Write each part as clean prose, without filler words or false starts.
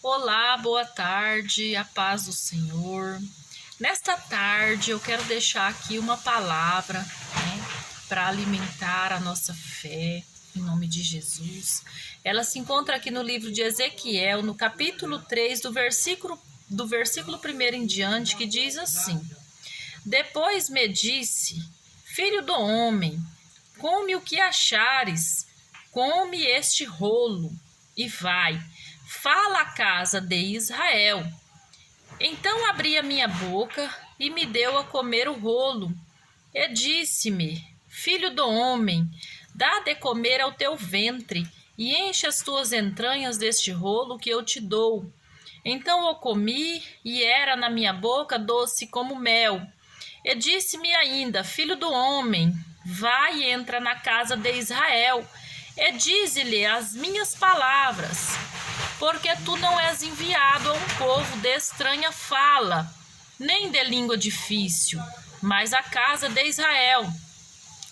Olá, boa tarde, a paz do Senhor. Nesta tarde eu quero deixar aqui uma palavra, para alimentar a nossa fé, em nome de Jesus. Ela se encontra aqui no livro de Ezequiel, no capítulo 3, do versículo 1 em diante, que diz assim: Depois me disse, filho do homem, come o que achares, come este rolo, e vai, fala à casa de Israel. Então abri a minha boca e me deu a comer o rolo, e disse-me, filho do homem, dá de comer ao teu ventre, e enche as tuas entranhas deste rolo que eu te dou. Então o comi, e era na minha boca doce como mel. E disse-me ainda, filho do homem, vai e entra na casa de Israel, e dize-lhe as minhas palavras, porque tu não és enviado a um povo de estranha fala, nem de língua difícil, mas à casa de Israel.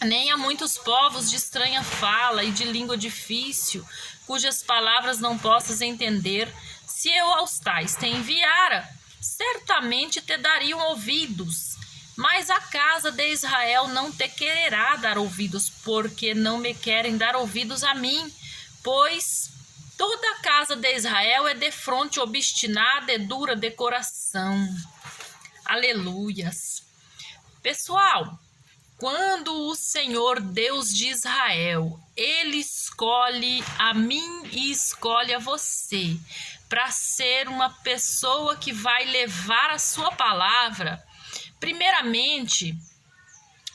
Nem a muitos povos de estranha fala e de língua difícil, cujas palavras não possas entender. Se eu aos tais te enviara, certamente te dariam ouvidos. Mas a casa de Israel não te quererá dar ouvidos, porque não me querem dar ouvidos a mim, pois toda a casa de Israel é de fronte obstinada e dura de coração. Aleluias. Pessoal, quando o Senhor Deus de Israel, Ele escolhe a mim e escolhe a você para ser uma pessoa que vai levar a sua palavra, primeiramente,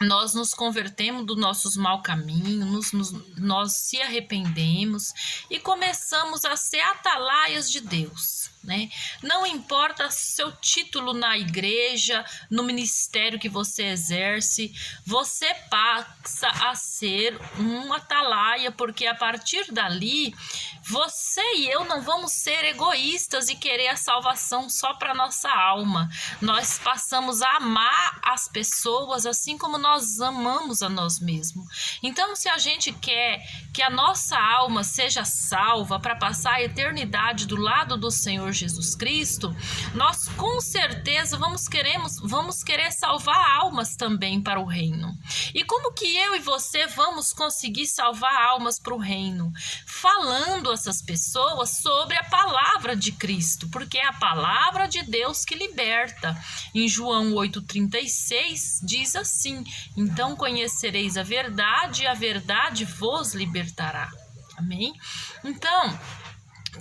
nós nos convertemos dos nossos maus caminhos, nós se arrependemos e começamos a ser atalaias de Deus, né? Não importa seu título na igreja, no ministério que você exerce, você passa a ser um atalaia, porque a partir dali, você e eu não vamos ser egoístas e querer a salvação só para nossa alma. Nós passamos a amar as pessoas assim como nós amamos a nós mesmos. Então, se a gente quer que a nossa alma seja salva para passar a eternidade do lado do Senhor Jesus Cristo, nós com certeza vamos querer salvar almas também para o reino. E como que eu e você vamos conseguir salvar almas para o reino? Falando essas pessoas sobre a palavra de Cristo, porque é a palavra de Deus que liberta. Em João 8,36 diz assim: então conhecereis a verdade e a verdade vos libertará. Amém? Então,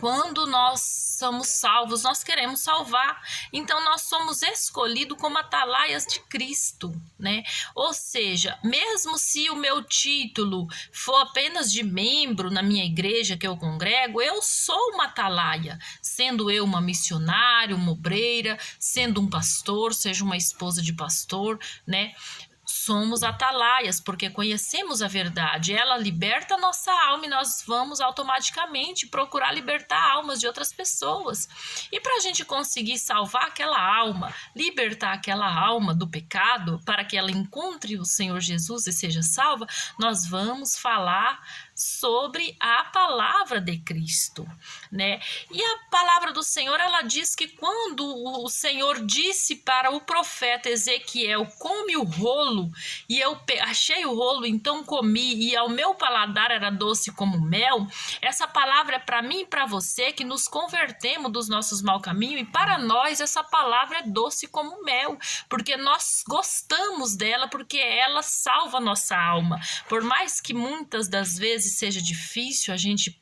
quando nós somos salvos, nós queremos salvar, então nós somos escolhidos como atalaias de Cristo, né? Ou seja, mesmo se o meu título for apenas de membro na minha igreja que eu congrego, eu sou uma atalaia, sendo eu uma missionária, uma obreira, sendo um pastor, seja uma esposa de pastor, né? Somos atalaias, porque conhecemos a verdade. Ela liberta a nossa alma e nós vamos automaticamente procurar libertar almas de outras pessoas. E para a gente conseguir salvar aquela alma, libertar aquela alma do pecado, para que ela encontre o Senhor Jesus e seja salva, nós vamos falar sobre a palavra de Cristo, né? E a palavra do Senhor, ela diz que quando o Senhor disse para o profeta Ezequiel, come o rolo, e eu achei o rolo, então comi, e ao meu paladar era doce como mel, essa palavra é para mim e para você que nos convertemos dos nossos maus caminhos, e para nós essa palavra é doce como mel, porque nós gostamos dela, porque ela salva a nossa alma. Por mais que muitas das vezes seja difícil a gente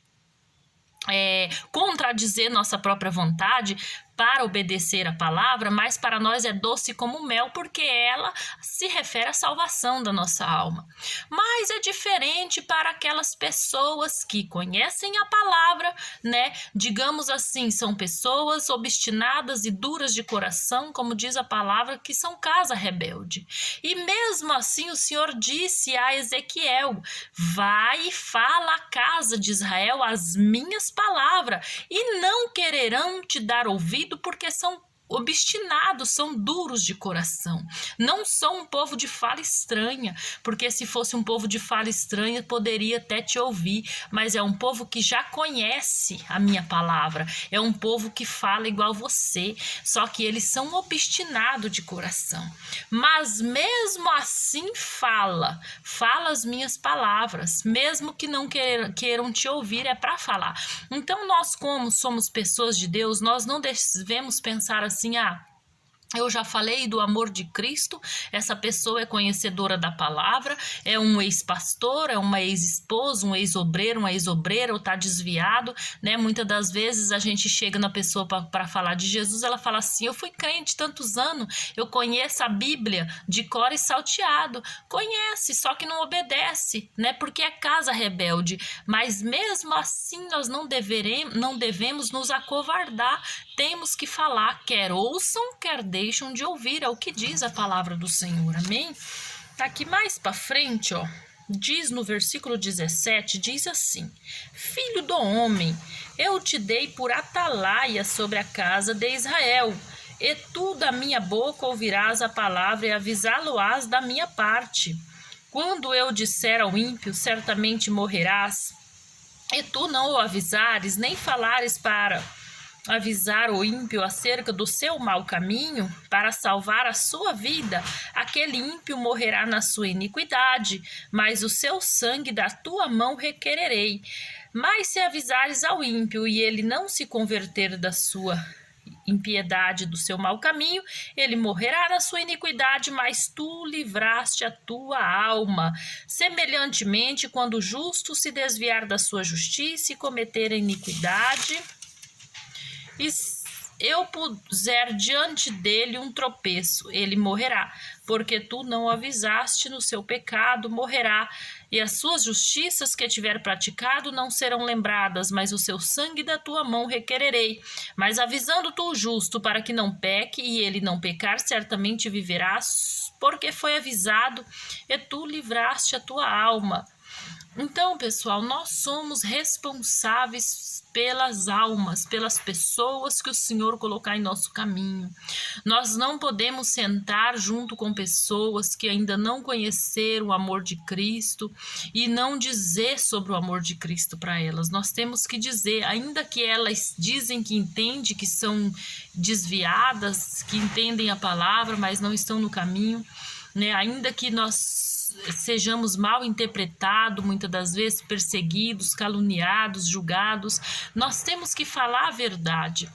contradizer nossa própria vontade para obedecer a palavra, mas para nós é doce como mel, porque ela se refere à salvação da nossa alma. Mas é diferente para aquelas pessoas que conhecem a palavra, né? Digamos assim, são pessoas obstinadas e duras de coração, como diz a palavra, que são casa rebelde. E mesmo assim o Senhor disse a Ezequiel: vai e fala à casa de Israel as minhas palavras, e não quererão te dar ouvido, porque são obstinados, são duros de coração. Não são um povo de fala estranha, porque se fosse um povo de fala estranha, poderia até te ouvir, mas é um povo que já conhece a minha palavra, é um povo que fala igual você, só que eles são obstinados de coração. Mas mesmo assim fala as minhas palavras, mesmo que não queiram te ouvir, é para falar. Então nós, como somos pessoas de Deus, nós não devemos pensar assim, eu já falei do amor de Cristo, essa pessoa é conhecedora da palavra, é um ex-pastor, é uma ex-esposa, um ex-obreiro, uma ex-obreira, ou está desviado, né? Muitas das vezes a gente chega na pessoa para falar de Jesus, ela fala assim, eu fui crente tantos anos, eu conheço a Bíblia de cor e salteado. Conhece, só que não obedece, né? Porque é casa rebelde. Mas mesmo assim nós não devemos nos acovardar, temos que falar, quer ouçam, quer deixam de ouvir, é o que diz a palavra do Senhor, amém? Tá aqui mais para frente, ó, diz no versículo 17, diz assim, filho do homem, eu te dei por atalaia sobre a casa de Israel, e tu da minha boca ouvirás a palavra e avisá-lo-ás da minha parte. Quando eu disser ao ímpio, certamente morrerás, e tu não o avisares, nem falares para avisar o ímpio acerca do seu mau caminho, para salvar a sua vida, aquele ímpio morrerá na sua iniquidade, mas o seu sangue da tua mão requererei. Mas se avisares ao ímpio e ele não se converter da sua impiedade, do seu mau caminho, ele morrerá na sua iniquidade, mas tu livraste a tua alma. Semelhantemente, quando o justo se desviar da sua justiça e cometer a iniquidade, e eu puser diante dele um tropeço, ele morrerá, porque tu não o avisaste, no seu pecado morrerá, e as suas justiças que tiver praticado não serão lembradas, mas o seu sangue da tua mão requererei. Mas avisando tu o justo para que não peque, e ele não pecar, certamente viverás, porque foi avisado, e tu livraste a tua alma. Então, pessoal, nós somos responsáveis pelas almas, pelas pessoas que o Senhor colocar em nosso caminho. Nós não podemos sentar junto com pessoas que ainda não conheceram o amor de Cristo e não dizer sobre o amor de Cristo para elas. Nós temos que dizer, ainda que elas dizem que entendem, que são desviadas, que entendem a palavra, mas não estão no caminho, né? Ainda que nós sejamos mal interpretados, muitas das vezes perseguidos, caluniados, julgados, nós temos que falar a verdade,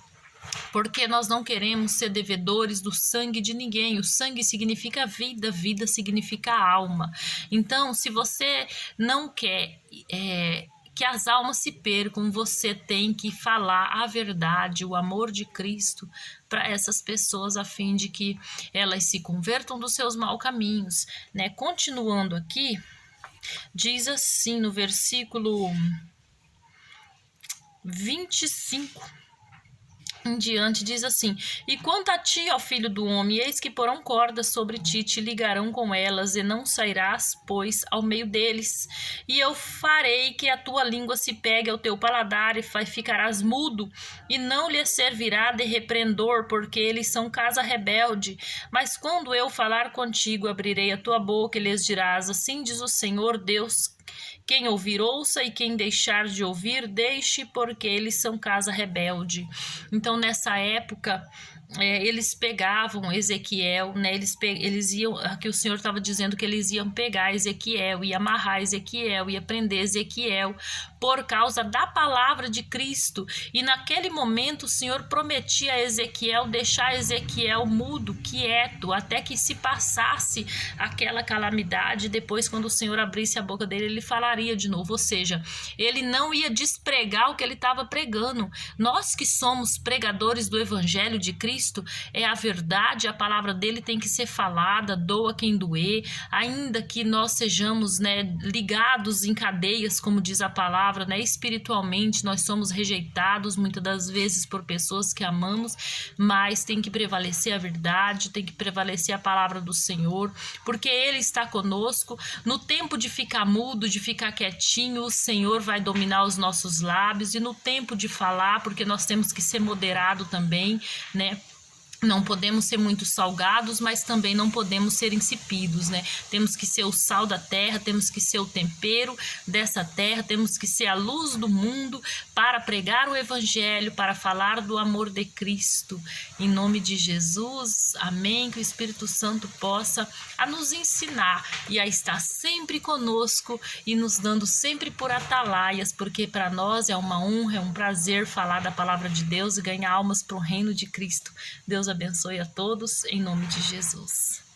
porque nós não queremos ser devedores do sangue de ninguém. O sangue significa vida, vida significa alma. Então, se você não quer que as almas se percam, você tem que falar a verdade, o amor de Cristo para essas pessoas, a fim de que elas se convertam dos seus maus caminhos, né? Continuando aqui, diz assim no versículo 25 em diante, diz assim, e quanto a ti, ó filho do homem, eis que porão cordas sobre ti, te ligarão com elas, e não sairás, pois, ao meio deles, e eu farei que a tua língua se pegue ao teu paladar, e ficarás mudo, e não lhe servirá de repreendor, porque eles são casa rebelde. Mas quando eu falar contigo, abrirei a tua boca, e lhes dirás, assim diz o Senhor Deus, quem ouvir, ouça, e quem deixar de ouvir, deixe, porque eles são casa rebelde. Então, nessa época, eles pegavam Ezequiel, né? Eles iam, aqui o Senhor estava dizendo que eles iam pegar Ezequiel, ia amarrar Ezequiel, ia prender Ezequiel, por causa da palavra de Cristo. E naquele momento o Senhor prometia a Ezequiel deixar Ezequiel mudo, quieto, até que se passasse aquela calamidade. Depois, quando o Senhor abrisse a boca dele, ele falaria de novo, ou seja, ele não ia despregar o que ele estava pregando. Nós que somos pregadores do Evangelho de Cristo, é a verdade, a palavra dele tem que ser falada, doa quem doer, ainda que nós sejamos, né, ligados em cadeias, como diz a palavra, né, espiritualmente nós somos rejeitados muitas das vezes por pessoas que amamos, mas tem que prevalecer a verdade, tem que prevalecer a palavra do Senhor, porque ele está conosco. No tempo de ficar mudo, de ficar quietinho, o Senhor vai dominar os nossos lábios, e no tempo de falar, porque nós temos que ser moderado também, né? Não podemos ser muito salgados, mas também não podemos ser insípidos, né? Temos que ser o sal da terra, temos que ser o tempero dessa terra, temos que ser a luz do mundo para pregar o evangelho, para falar do amor de Cristo. Em nome de Jesus, amém. Que o Espírito Santo possa a nos ensinar e a estar sempre conosco e nos dando sempre por atalaias, porque para nós é uma honra, é um prazer falar da palavra de Deus e ganhar almas para o reino de Cristo. Deus abençoe a todos, em nome de Jesus.